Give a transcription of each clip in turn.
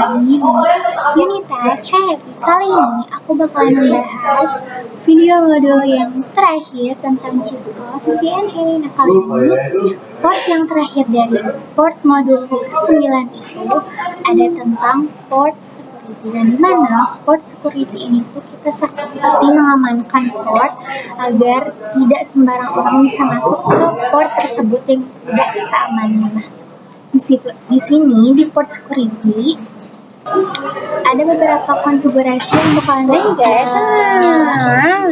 lagi di Yunita Happy. Kali ini aku bakalan membahas video modul yang terakhir tentang Cisco CCNA. Nah, kali ini port yang terakhir dari port modul ke-9 itu ada tentang port security. Dan dimana port security ini tuh kita seperti mengamankan port agar tidak sembarang orang bisa masuk ke port tersebut yang tidak kita amani. Nah, di sini di port security ada beberapa konfigurasi yang bakalan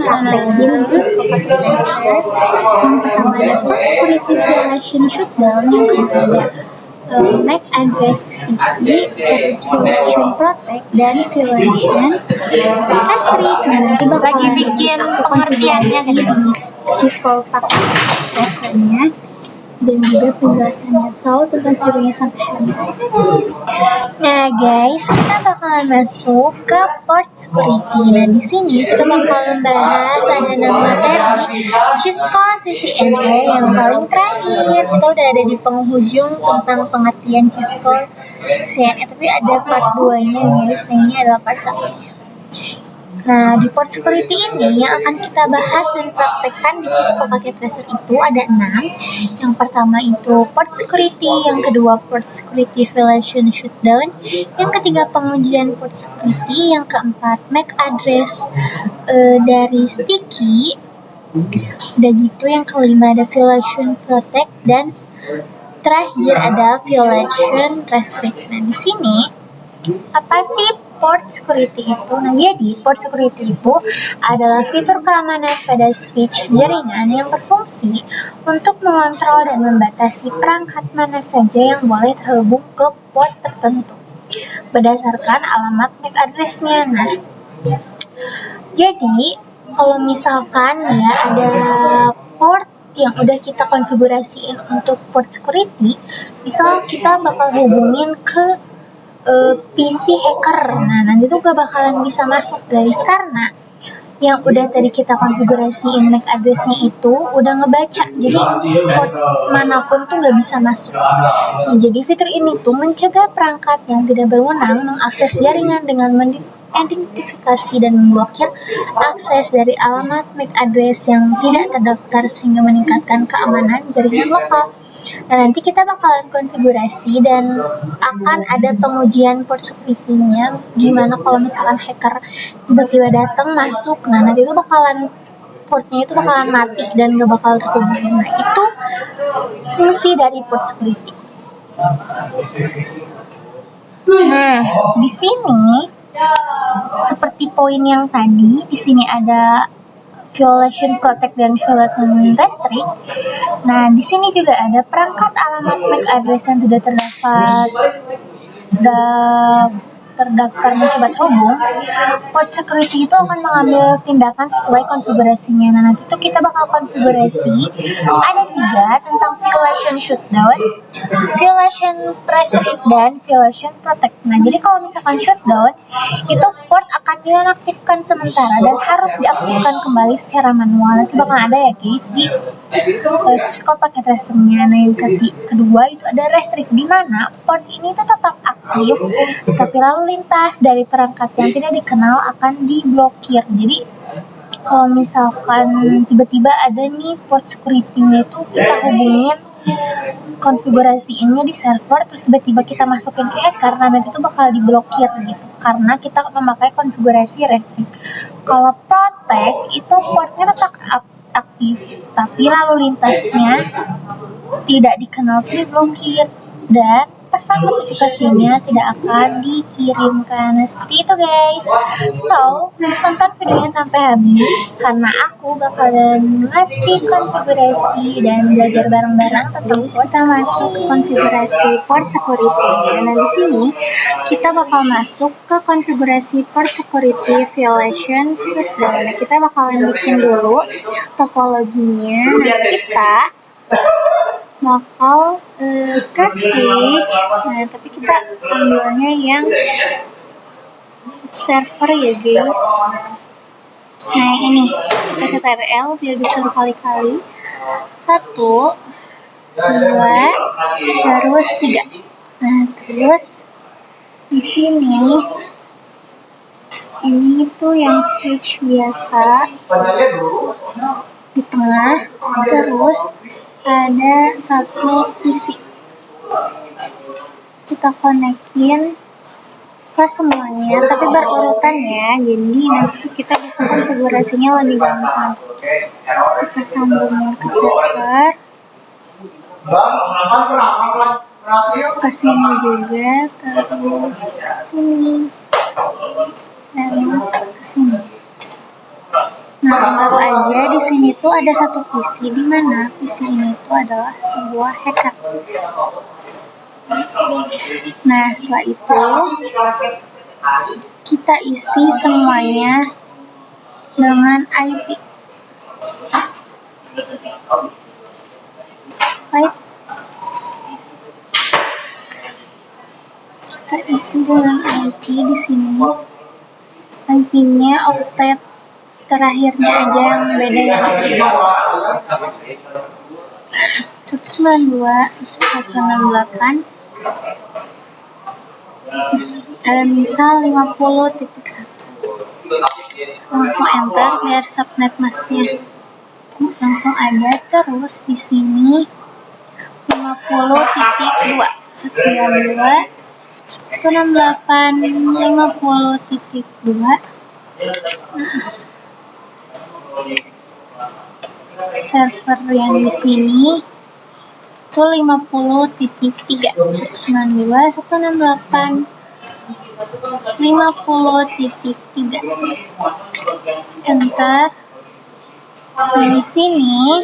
praktekin di Cisco Packet Tracer. Yang pertama ada port security violation shutdown, yang kedua ada MAC address sticky, terus violation protect dan violation restrict. Nah, nanti bakalan bikin pengertiannya di Cisco Packet Tracer-nya dan juga penjelasannya, so tonton videonya sampai habis. Nah guys, kita bakalan masuk ke port security. Nah di sini kita bakalan membahas ada nama materi Cisco CCNA yang paling terakhir. Kita udah ada di penghujung tentang pengertian Cisco CCNA, tapi ada part 2-nya guys. Nah ini adalah part 1-nya. Nah, di port security ini yang akan kita bahas dan praktekkan di Cisco Packet Tracer itu ada 6. Yang pertama itu port security, yang kedua port security violation shutdown, yang ketiga pengujian port security, yang keempat MAC address dari sticky, udah gitu yang kelima ada violation protect, dan terakhir ada violation restrict. Nah, di sini apa sih port security itu? Nah, jadi port security itu adalah fitur keamanan pada switch jaringan yang berfungsi untuk mengontrol dan membatasi perangkat mana saja yang boleh terhubung ke port tertentu berdasarkan alamat MAC address-nya. Nah, jadi kalau misalkan ya ada port yang udah kita konfigurasiin untuk port security, misal kita bakal hubungin ke PC hacker. Nah, nanti tuh gak bakalan bisa masuk guys, karena yang udah tadi kita konfigurasiin MAC address-nya itu udah ngebaca, jadi port manapun tuh gak bisa masuk. Nah, jadi fitur ini tuh mencegah perangkat yang tidak berwenang mengakses jaringan dengan mengidentifikasi dan memblokir akses dari alamat MAC address yang tidak terdaftar sehingga meningkatkan keamanan jaringan lokal. Nah, nanti kita bakalan konfigurasi dan akan ada pengujian port security-nya gimana kalau misalkan hacker tiba-tiba datang masuk. Nah, nanti itu portnya itu bakalan mati dan gak bakal terhubung. Nah, itu fungsi dari port security. Nah, di sini seperti poin yang tadi, di sini ada violation protect dan violation restrict. Nah, di sini juga ada perangkat alamat MAC address yang tidak terdaftar mencoba terhubung. Port security itu akan mengambil tindakan sesuai konfigurasinya. Nah, nanti itu kita bakal konfigurasi ada 3 tentang violation shutdown, violation restrict, dan violation protect. Nah, jadi kalau misalkan shutdown itu port akan dinonaktifkan sementara dan harus diaktifkan kembali secara manual. Nanti bakal ada ya guys di Cisco Packet Tracer-nya. Nah, yang kedua itu ada restrict, di mana port ini itu tetap aktif tetapi lalu lintas dari perangkat yang tidak dikenal akan diblokir. Jadi kalau misalkan tiba-tiba ada nih port security-nya itu kita hubungin konfigurasiinnya di server, terus tiba-tiba kita masukin ke hacker, nah nanti itu bakal diblokir gitu karena kita memakai konfigurasi restrict. Kalau protect itu portnya tetap aktif tapi lalu lintasnya tidak dikenal tuh diblokir dan pesan notifikasinya tidak akan dikirimkan. Nah, seperti itu guys. So, tonton videonya sampai habis karena aku bakalan ngasih konfigurasi dan belajar bareng-bareng tentang kita masuk ke konfigurasi port security. Nah, di sini kita bakal masuk ke konfigurasi port security violation shutdown. Nah, kita bakalan bikin dulu topologinya. Nah, kita bakal ke switch. Nah, tapi kita ambilnya yang server ya guys. Nah, ini kita set RL biar bisa berkali-kali. 1, 2, terus 3. Nah, terus Di sini ini tuh yang switch biasa di tengah, terus ada satu PC. Kita konekin ke semuanya, tapi berurutan ya, jadi nanti kita bisa konfigurasinya lebih gampang. Kita sambungin ke server, ke sini juga, terus ke sini, dan masuk ke sini. Nah, anggap aja di sini tuh ada satu PC, di mana PC ini tuh adalah sebuah hacker. Nah, setelah itu kita isi semuanya dengan IP. Baik, kita isi dengan IP di sini. IP-nya oktet terakhirnya aja yang beda ya. 192.168 misal 50.1. Langsung enter biar subnet masnya langsung ada. Terus di sini 50.2 192.168 50.2. Server yang di sini itu 50.3 192.168 50.3. Enter. Di sini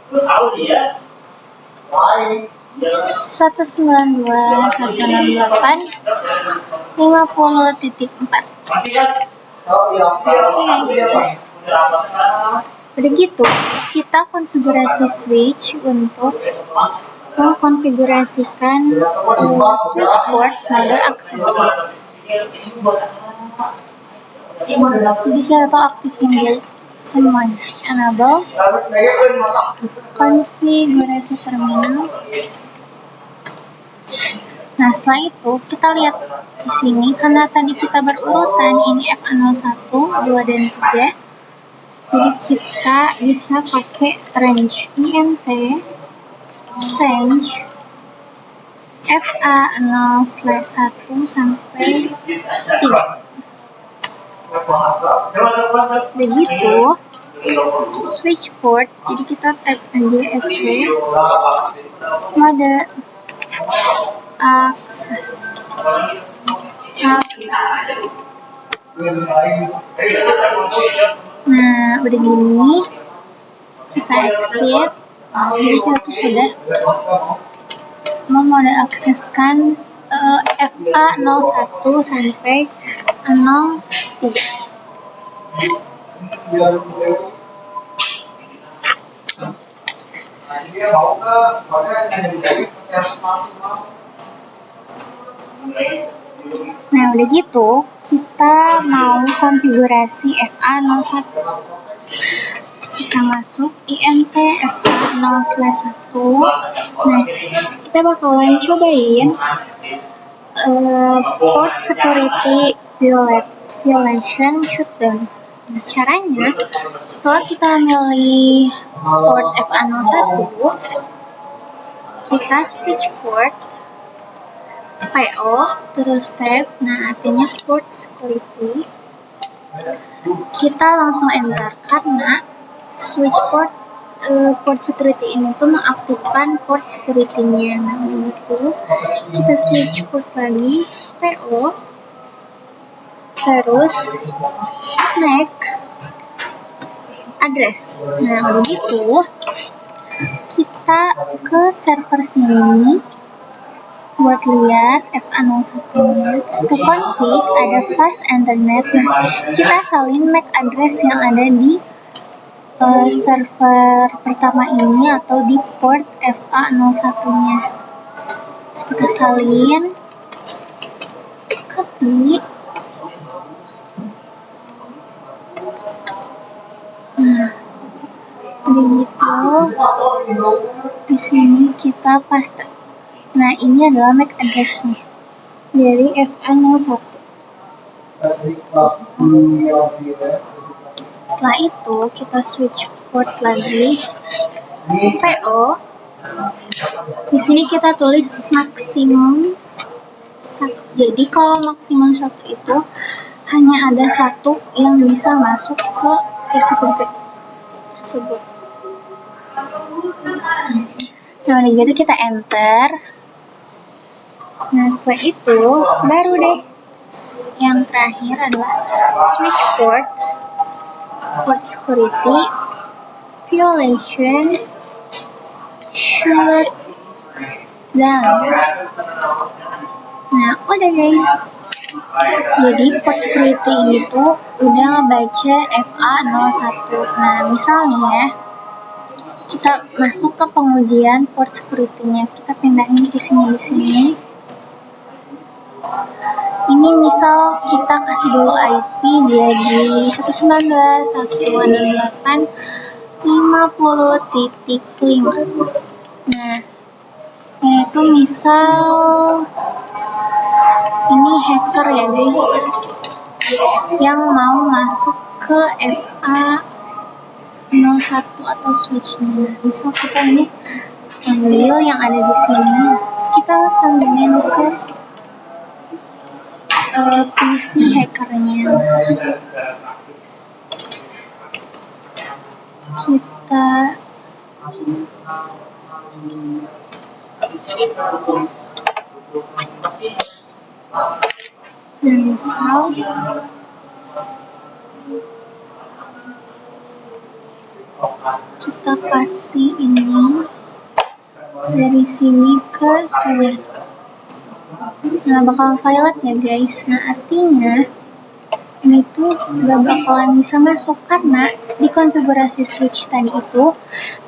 192.168 50.4. Udah gitu, kita konfigurasi switch untuk mengkonfigurasikan switch port mode akses. Jadi kita tuh aktifin dulu semuanya. Enable konfigurasi terminal. Nah, setelah itu kita lihat di sini, karena tadi kita berurutan, ini FA01, 2, dan 3. Jadi kita bisa pakai range int range FA0/1 sampai 3. Begitu switch port, jadi kita type aja sw mode akses. Nah, udah gini kita exit. Jadi kita tuh sudah mode akseskan FA01 sampai 03. Nah, udah gitu kita mau konfigurasi FA01. Kita masuk int FA0/1. Nah, kita bakalan cobain port security violation shutdown. Nah, caranya setelah kita milih port FA01, kita switch port PO terus tab. Nah, artinya port security. Kita langsung enter karena switch port security ini tuh mengaktifkan port security-nya. Nah, begitu kita switch port lagi PO terus MAC address. Nah, begitu kita ke server sini buat lihat FA01-nya, terus ke config ada fast internet. Nah, kita salin MAC address yang ada di server pertama ini atau di port FA01-nya. Terus kita salin, copy. Nah, begitu di sini kita paste. Nah, ini adalah MAC address-nya. dari FA01. Setelah itu kita switch port lagi PO. Di sini kita tulis maksimum 1. Jadi kalau maksimum 1 itu hanya ada satu yang bisa masuk ke seperti tersebut. Nah, udah gitu kita enter. Nah, setelah itu baru deh yang terakhir adalah switch port security, violation, shut down. Nah, udah guys. Jadi port security itu udah ngebaca FA01. Nah, misalnya kita masuk ke pengujian port security-nya, kita pindahin ke sini di sini. Ini misal kita kasih dulu IP dia di 192.168.50.5. Nah, ini tuh misal ini hacker ya guys, yang mau masuk ke FA01 atau switch-nya. Misal kita ini ambil yang ada di sini, kita sambungin ke PC hackernya. Kita misal kita kasih ini dari sini ke sini. Nah, bakal violet ya guys. Nah, artinya ini tuh gak bakalan bisa masuk karena di konfigurasi switch tadi itu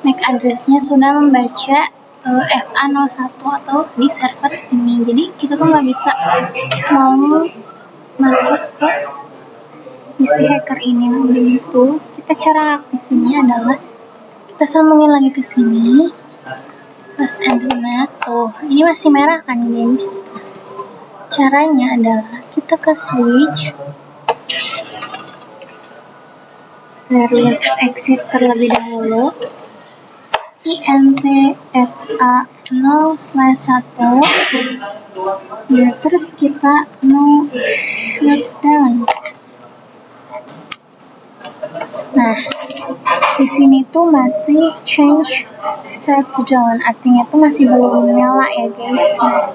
MAC address-nya sudah membaca FA01 atau di server ini. Jadi kita tuh gak bisa mau masuk ke PC hacker ini. Nah, begitu kita cara aktifnya adalah kita sambungin lagi ke sini, pas internet. Oh, ini masih merah kan guys. Caranya adalah kita ke switch, terus exit terlebih dahulu, intfa0/1. Nah, terus kita no shutdown. Nah, di sini tuh masih change state to down, artinya tuh masih belum nyala ya guys. Nah,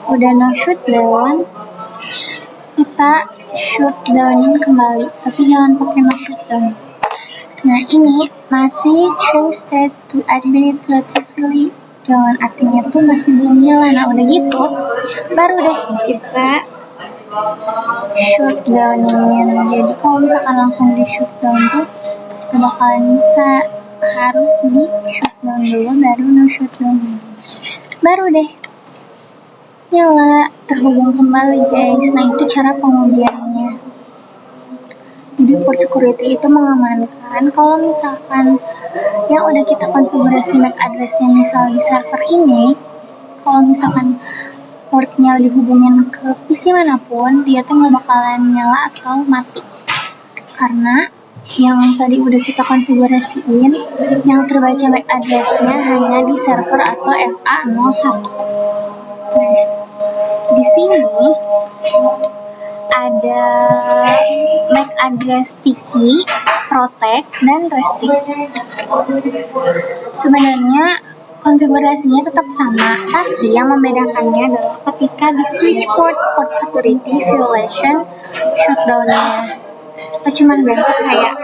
udah no shutdown, kita shutdownin kembali, tapi jangan pakai no shutdown. Nah, ini masih change state to administratively down, artinya tuh masih belum nyala. Nah, udah gitu baru deh kita shutdownin. Jadi kalau misalkan langsung di shutdown tuh gak bakalan bisa, harus di shutdown dulu baru no shutdown. Baru deh nyala, terhubung kembali guys. Nah, itu cara pengujiannya. Jadi port security itu mengamankan kalau misalkan yang udah kita konfigurasi MAC address-nya misal di server ini, kalau misalkan portnya dihubungin ke PC manapun, dia tuh gak bakalan nyala atau mati, karena yang tadi udah kita konfigurasiin, yang terbaca MAC address-nya hanya di server atau FA01. Nah, di sini ada MAC address sticky, protect, dan restrict. Sebenarnya konfigurasinya tetap sama, tapi yang membedakannya adalah ketika di switch port security, violation, shutdown-nya. Kita cuma ganti kayak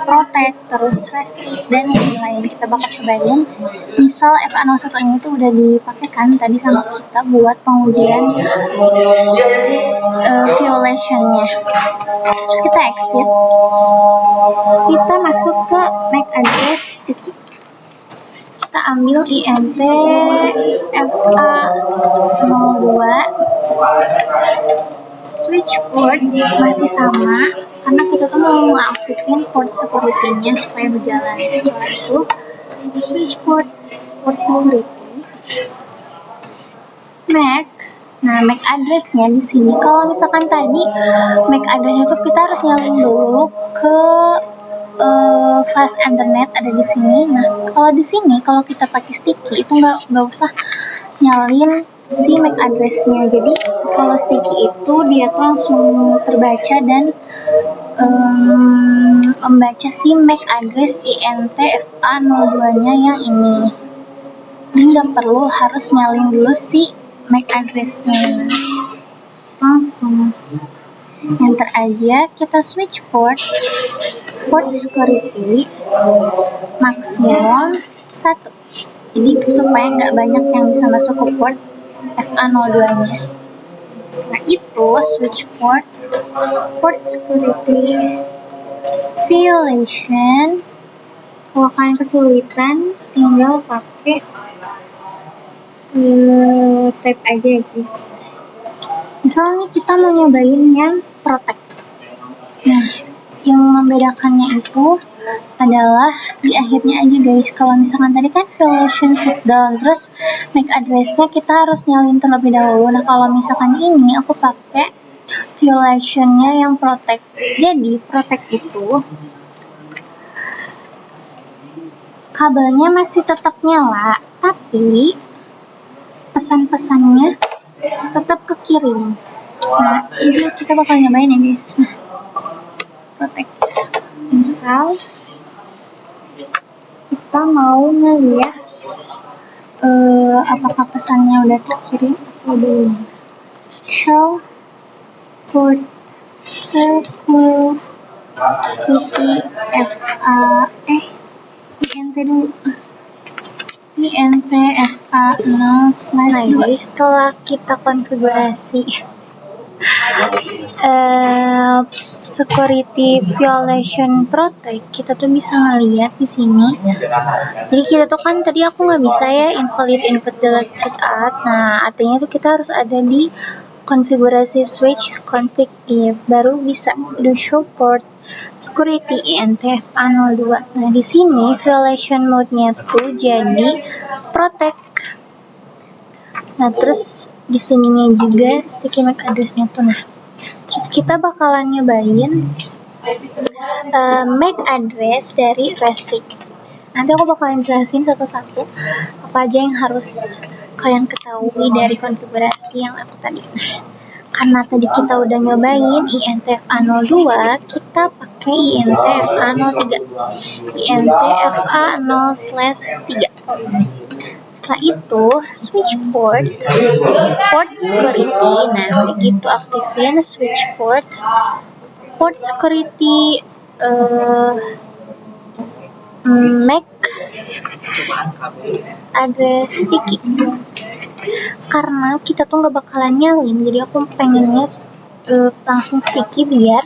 protect, terus restrict, dan yang lain. Kita bakal cobain. Misal FA01 ini tuh udah dipakai kan tadi sama kita buat pengujian violation-nya. Terus kita exit. Kita masuk ke MAC address sticky. Kita ambil INT FA02. Switch port masih sama, karena kita tuh mau ngaktifin port security-nya supaya berjalan. Setelah itu switch port security, MAC Nah, MAC address-nya di sini, kalau misalkan tadi MAC address itu kita harus nyalin dulu ke fast internet ada di sini. Nah, kalau di sini kalau kita pakai sticky itu nggak usah nyalin si MAC address-nya. Jadi kalau sticky itu dia tuh langsung terbaca dan membaca si MAC address INTFA02-nya yang ini. Ini nggak perlu harus nyalin dulu si MAC address-nya. Langsung enter aja, kita switch port security maksimum 1. Jadi supaya nggak banyak yang bisa masuk ke port FA02-nya. Setelah itu switch port security violation. Kalau kalian kesulitan tinggal pakai tab aja ya guys. Misalnya kita mau nyobain yang protect. Nah, yang membedakannya itu adalah di akhirnya aja guys. Kalau misalkan tadi kan violation shutdown, terus MAC address-nya kita harus nyalin terlebih dahulu. Nah, kalau misalkan ini aku pakai violation-nya yang protect. Jadi protect itu kabelnya masih tetap nyala, tapi pesan-pesannya tetap kekirim. Nah, ini kita bakal nyobain ya guys. Nah, protect. Misal kita mau ngeliat apakah pesannya udah terkirim atau belum. Show port security INT dulu. INTFA 0/2. Nah, jadi setelah kita konfigurasi security violation protect, kita tuh bisa ngeliat di sini. Jadi kita tuh kan tadi aku nggak bisa ya invalid input delete checkout. Nah, artinya tuh kita harus ada di konfigurasi switch config if baru bisa do show port security INTFA02. Nah, di sini violation mode-nya tuh jadi protect. Nah, terus di sininya juga sticky MAC address-nya tuh. Nah, terus kita bakalan nyobain MAC address dari restrict. Nanti aku bakalan jelasin satu-satu apa aja yang harus kalian ketahui dari konfigurasi yang aku tadi. Nah, karena tadi kita udah nyobain INTFA02, kita pakai INTFA03. INTFA0/3. Setelah itu switch port security. Nah, begitu aktifin switch port security MAC address sticky. Karena kita tuh nggak bakalan nyalin, jadi aku pengennya langsung sticky biar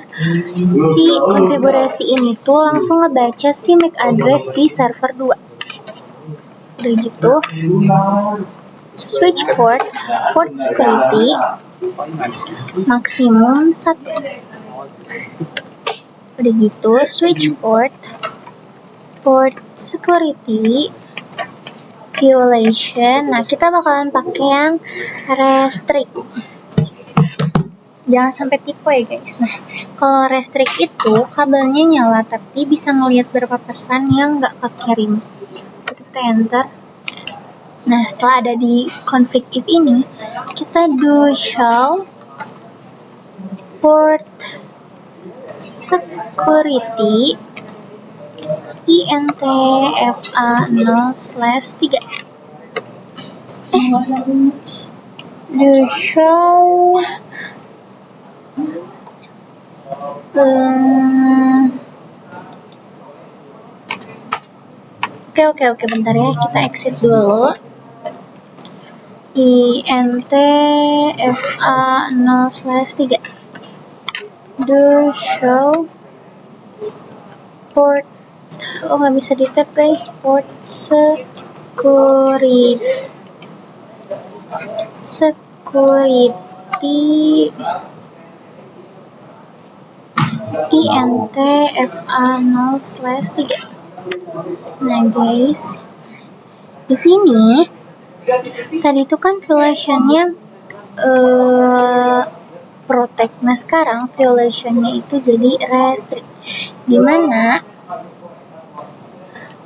si konfigurasi ini tuh langsung ngebaca si MAC address di server 2. Udah gitu switch port security maksimum 1. Udah gitu switch port security violation. Nah, kita bakalan pakai yang restrict. Jangan sampai tipe ya guys. Nah, kalau restrict itu kabelnya nyala tapi bisa ngelihat berapa pesan yang nggak kekirim. Kita enter. Nah, setelah ada di config if ini, kita do show port security INTFA0/3. Do show Oke, bentar ya, kita exit dulu. INTFA0/3. Do show port, nggak bisa di tab guys, port security INTFA0/3. Nah guys, di sini tadi itu kan violationnya protect. Nah sekarang violationnya itu jadi restrict, dimana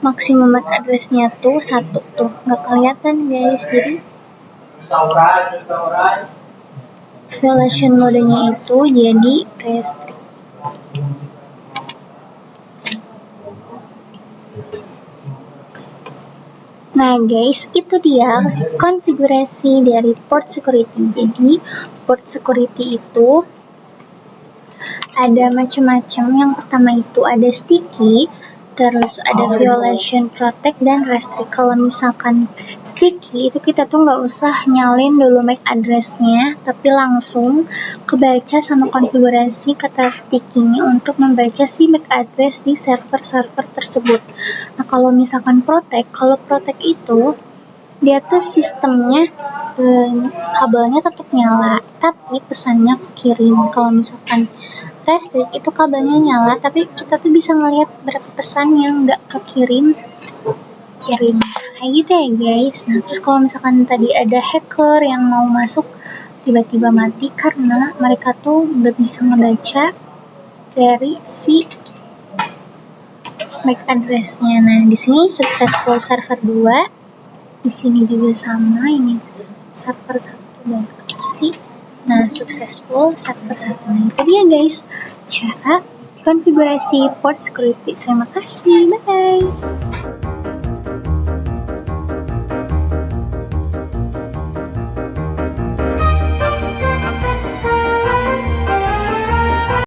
maksimum MAC address-nya tuh 1 tuh, nggak kelihatan guys. Jadi violation modenya itu jadi restrict. Nah guys, itu dia konfigurasi dari port security. Jadi port security itu ada macam-macam. Yang pertama itu ada sticky, terus ada violation, protect, dan restrict. Kalau misalkan sticky itu kita tuh nggak usah nyalin dulu MAC address-nya, tapi langsung kebaca sama konfigurasi kata sticky-nya untuk membaca si MAC address di server-server tersebut. Nah kalau misalkan protect, kalau protect itu dia tuh sistemnya kabelnya tetap nyala, tapi pesannya kirim. Kalau misalkan restrict itu kabelnya nyala, tapi kita tuh bisa ngelihat berapa pesan yang nggak kekirim kayak gitu ya guys. Nah terus kalau misalkan tadi ada hacker yang mau masuk tiba-tiba mati karena mereka tuh nggak bisa ngebaca dari si MAC address-nya. Nah di sini successful server 2, di sini juga sama, ini server 1 dan isi. Nah successful server 1. Nah itu dia guys cara konfigurasi port security. Terima kasih, bye.